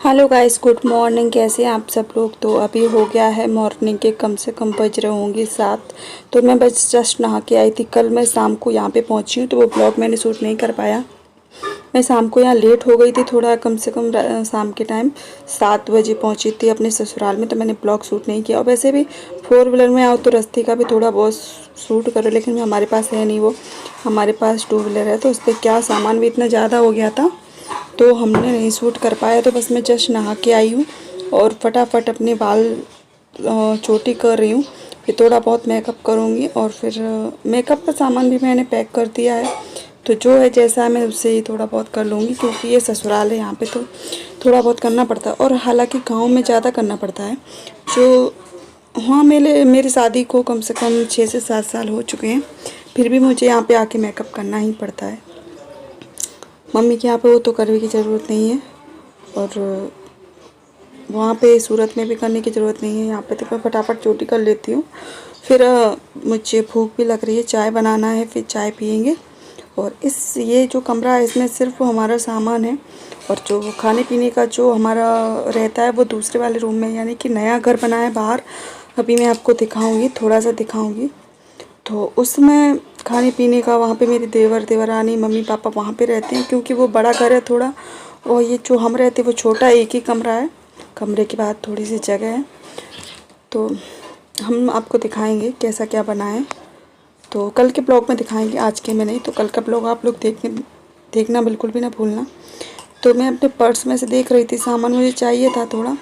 Hello guys, good morning. कैसे हैं आप सब लोग। तो अभी हो गया है मॉर्निंग के कम से कम बज रहे होंगे 7। तो मैं बस जस्ट नहा के आई थी। कल मैं शाम को यहाँ पे पहुँची हूँ तो वो ब्लॉग मैंने शूट नहीं कर पाया। मैं शाम को यहाँ लेट हो गई थी थोड़ा, कम से कम शाम के टाइम 7 बजे पहुँची थी अपने ससुराल में। तो मैंने ब्लॉग शूट नहीं किया। और वैसे भी 4 व्हीलर में आओ तो रास्ते का भी थोड़ा बहुत शूट करो, लेकिन हमारे पास है नहीं वो। हमारे पास 2 व्हीलर है तो उस पर क्या सामान भी इतना ज़्यादा हो गया था तो हमने नहीं शूट कर पाया। तो बस मैं जस्ट नहा के आई हूँ और फटाफट अपने बाल चोटी कर रही हूँ। फिर थोड़ा बहुत मेकअप करूँगी और फिर मेकअप का सामान भी मैंने पैक कर दिया है। तो जो है जैसा है मैं उससे ही थोड़ा बहुत कर लूँगी, क्योंकि ये ससुराल है, यहाँ पे तो थोड़ा बहुत करना पड़ता है। और हालांकि गांव में ज़्यादा करना पड़ता है। जो हाँ, मेरी शादी को कम से कम 6 से 7 साल हो चुके हैं, फिर भी मुझे यहाँ पे आके मेकअप करना ही पड़ता है। मम्मी के यहाँ पे वो तो करने की ज़रूरत नहीं है और वहाँ पे सूरत में भी करने की ज़रूरत नहीं है। यहाँ पे तो मैं फटाफट चोटी कर लेती हूँ। फिर मुझे भूख भी लग रही है, चाय बनाना है, फिर चाय पियेंगे। और ये जो कमरा है इसमें सिर्फ हमारा सामान है और जो खाने पीने का जो हमारा रहता है वो दूसरे वाले रूम में, यानी कि नया घर बना है बाहर। अभी मैं आपको दिखाऊँगी, थोड़ा सा दिखाऊँगी। तो उसमें खाने पीने का वहाँ पे मेरे देवर देवरानी मम्मी पापा वहाँ पे रहते हैं, क्योंकि वो बड़ा घर है थोड़ा। और ये जो हम रहते हैं वो छोटा, एक ही कमरा है। कमरे के बाद थोड़ी सी जगह है। तो हम आपको दिखाएंगे कैसा क्या बना है। तो कल के ब्लॉग में दिखाएंगे, आज के में नहीं। तो कल का ब्लॉग आप लोग देखना बिल्कुल भी ना भूलना। तो मैं अपने पर्स में से देख रही थी, सामान मुझे चाहिए था थोड़ा,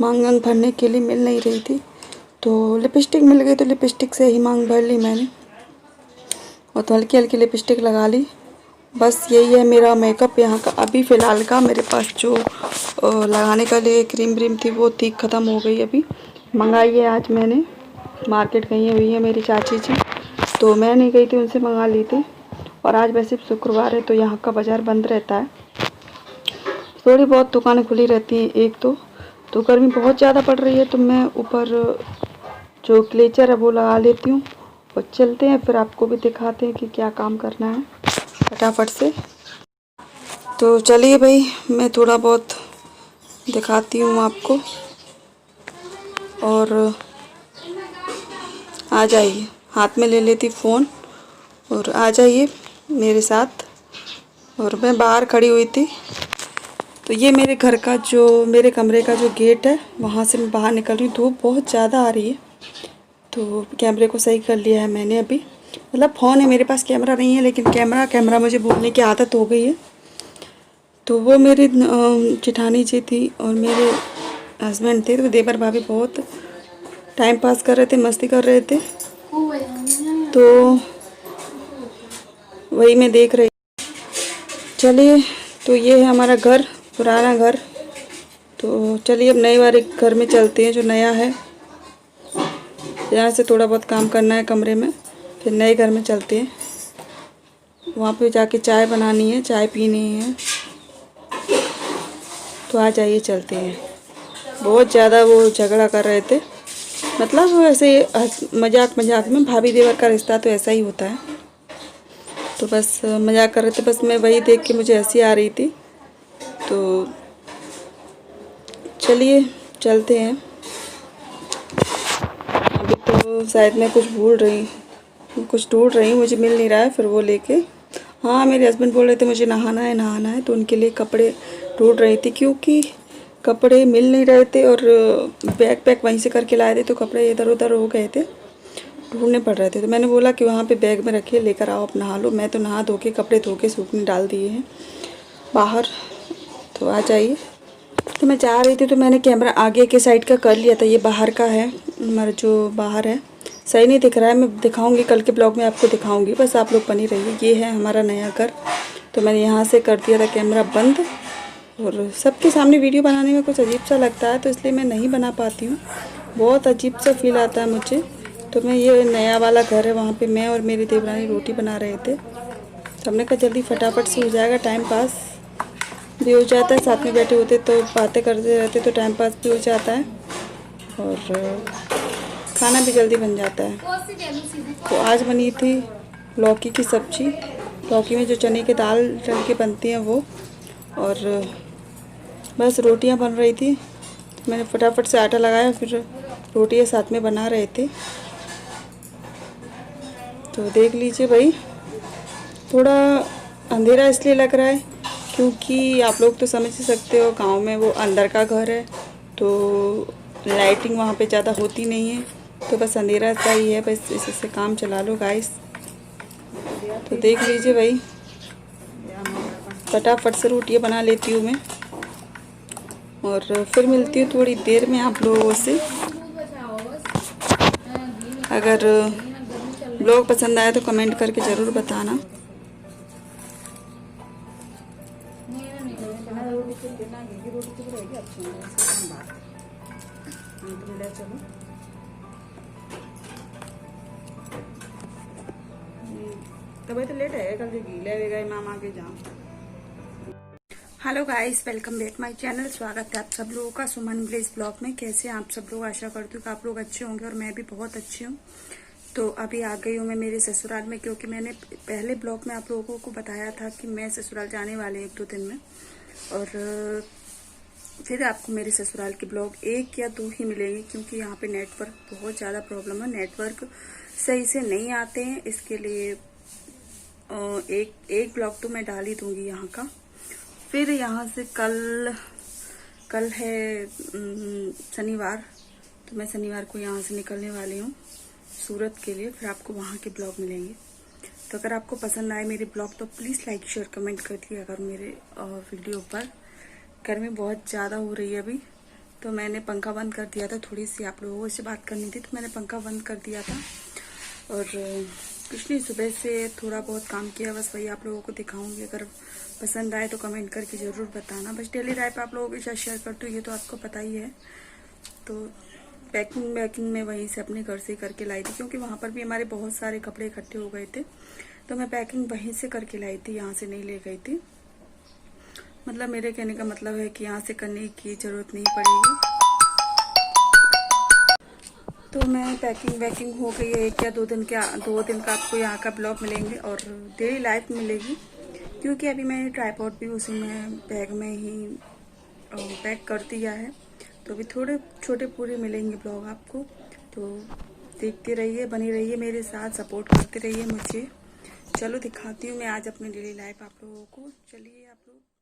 मांग वांग भरने के लिए मिल नहीं रही थी। तो लिपस्टिक मिल गई तो लिपस्टिक से ही मांग भर ली मैंने और तो हल्की हल्की लिपस्टिक लगा ली। बस यही है मेरा मेकअप यहाँ का अभी फ़िलहाल का। मेरे पास जो लगाने का लिए क्रीम व्रीम थी वो थी, ख़त्म हो गई। अभी मंगाई है आज मैंने, मार्केट गई हुई है मेरी चाची जी, तो मैं नहीं गई थी, उनसे मंगा ली थी। और आज वैसे शुक्रवार है तो यहाँ का बाज़ार बंद रहता है। थोड़ी बहुत दुकानें खुली रहती हैं एक दो। तो गर्मी बहुत ज़्यादा पड़ रही है तो मैं ऊपर जो क्लेचर है वो लगा लेती हूँ और चलते हैं। फिर आपको भी दिखाते हैं कि क्या काम करना है फटाफट से। तो चलिए भाई, मैं थोड़ा बहुत दिखाती हूँ आपको और आ जाइए। हाथ में ले लेती फ़ोन और आ जाइए मेरे साथ। और मैं बाहर खड़ी हुई थी तो ये मेरे घर का जो मेरे कमरे का जो गेट है वहाँ से मैं बाहर निकल रही हूँ। धूप बहुत ज़्यादा आ रही है तो कैमरे को सही कर लिया है मैंने अभी। मतलब फ़ोन है मेरे पास, कैमरा नहीं है, लेकिन कैमरा मुझे भूलने की आदत हो गई है। तो वो मेरी जेठानी जी थी और मेरे हस्बैंड थे, तो देवर भाभी बहुत टाइम पास कर रहे थे, मस्ती कर रहे थे। तो वही मैं देख रही। चलिए, तो ये है हमारा घर, पुराना घर। तो चलिए अब नए वाले घर में चलते हैं जो नया है। यहाँ से थोड़ा बहुत काम करना है कमरे में, फिर नए घर में चलते हैं। वहाँ पे जाके चाय बनानी है, चाय पीनी है। तो आ जाइए चलते हैं। बहुत ज़्यादा वो झगड़ा कर रहे थे, मतलब ऐसे मजाक मजाक में। भाभी देवर का रिश्ता तो ऐसा ही होता है। तो बस मजाक कर रहे थे, बस मैं वही देख के मुझे हंसी आ रही थी। तो चलिए चलते हैं। अभी तो शायद मैं कुछ भूल रही हूँ, कुछ ढूंढ रही हूँ, मुझे मिल नहीं रहा है। फिर वो लेके, हाँ, मेरे हस्बैंड बोल रहे थे मुझे नहाना है, तो उनके लिए कपड़े ढूंढ रही थी, क्योंकि कपड़े मिल नहीं रहे थे और बैग पैक वहीं से करके लाए थे तो कपड़े इधर उधर हो गए थे, ढूंढने पड़ रहे थे। तो मैंने बोला कि वहाँ पे बैग में रखिए, लेकर आओ, आप नहा लो। मैं तो नहा धो के कपड़े धो के सूखने डाल दिए हैं बाहर। तो आ जाइए। तो मैं जा रही थी तो मैंने कैमरा आगे के साइड का कर लिया था। ये बाहर का है, हमारा जो बाहर है। सही नहीं दिख रहा है, मैं दिखाऊंगी कल के ब्लॉग में, आपको दिखाऊंगी, बस आप लोग बनी रहिए। ये है हमारा नया घर। तो मैंने यहाँ से कर दिया था कैमरा बंद। और सबके सामने वीडियो बनाने में कुछ अजीब सा लगता है तो इसलिए मैं नहीं बना पाती हूँ, बहुत अजीब सा फील आता है मुझे। तो मैं ये नया वाला घर है, वहाँ पे मैं और मेरी देवरानी रोटी बना रहे थे। तो हमने कहा जल्दी फटाफट से हो जाएगा, टाइम पास भी हो जाता है। साथ में बैठे होते तो बातें करते रहते तो टाइम पास भी हो जाता है और खाना भी जल्दी बन जाता है। तो आज बनी थी लौकी की सब्ज़ी, लौकी में जो चने की दाल डल के बनती हैं वो, और बस रोटियां बन रही थी, मैंने फटाफट से आटा लगाया, फिर रोटियां साथ में बना रहे थे। तो देख लीजिए भाई, थोड़ा अंधेरा इसलिए लग रहा है क्योंकि आप लोग तो समझ ही सकते हो, गांव में वो अंदर का घर है तो लाइटिंग वहाँ पे ज़्यादा होती नहीं है, तो बस अंधेरा सा ही है, बस इसी से काम चला लो गाइस। तो देख लीजिए भाई, फटाफट से रोटियाँ बना लेती हूँ मैं और फिर मिलती हूँ थोड़ी देर में आप लोगों से। अगर ब्लॉग पसंद आया तो कमेंट करके ज़रूर बताना। तभी तो लेट है, कल गीले गए मामा के जाम। Hello guys, welcome back my channel. स्वागत है आप सब लोगों का सुमन विलेज ब्लॉग में। कैसे हैं आप सब लोग? आशा करती हूँ कि आप लोग अच्छे होंगे और मैं भी बहुत अच्छी हूँ। तो अभी आ गई हूँ मैं मेरे ससुराल में, क्योंकि मैंने पहले ब्लॉग में आप लोगों को बताया था कि मैं ससुराल जाने वाले हैं 1-2 दिन में, और फिर आपको मेरे ससुराल के ब्लॉग 1 या 2 ही मिलेंगे, क्योंकि यहाँ पे नेटवर्क बहुत ज़्यादा प्रॉब्लम है, नेटवर्क सही से नहीं आते हैं। इसके लिए एक ब्लॉग तो मैं डाल ही दूंगी यहाँ का। फिर यहाँ से कल है शनिवार, तो मैं शनिवार को यहाँ से निकलने वाली हूँ सूरत के लिए। फिर आपको वहाँ के ब्लॉग मिलेंगे। तो अगर आपको पसंद आए मेरे ब्लॉग तो प्लीज़ लाइक शेयर कमेंट कर दिया अगर मेरे वीडियो पर। गर्मी बहुत ज़्यादा हो रही है अभी, तो मैंने पंखा बंद कर दिया था। थोड़ी सी आप लोगों से बात करनी थी तो मैंने पंखा बंद कर दिया था, और कुछ नहीं, सुबह से थोड़ा बहुत काम किया, बस वही आप लोगों को दिखाऊंगी। अगर पसंद आए तो कमेंट करके ज़रूर बताना। बस डेली लाइफ आप लोगों के साथ शेयर करती हूँ, ये तो आपको पता ही है। तो पैकिंग मैं वहीं से अपने घर से करके लाई थी, क्योंकि वहाँ पर भी हमारे बहुत सारे कपड़े इकट्ठे हो गए थे, तो मैं पैकिंग वहीं से करके लाई थी, यहाँ से नहीं ले गई थी। मतलब मेरे कहने का मतलब है कि यहाँ से करने की ज़रूरत नहीं पड़ेगी। तो मैं पैकिंग हो गई है। 1 या 2 दिन का आपको यहाँ का ब्लॉग मिलेंगे और डेली लाइफ मिलेगी, क्योंकि अभी मैंने ट्राइपॉड भी उसी में बैग में ही पैक कर दिया है। तो अभी थोड़े छोटे पूरे मिलेंगे ब्लॉग आपको, तो देखते रहिए, बनी रहिए मेरे साथ, सपोर्ट करते रहिए मुझे। चलो दिखाती हूँ मैं आज अपनी डेली लाइफ आप लोगों को। चलिए आप लोग।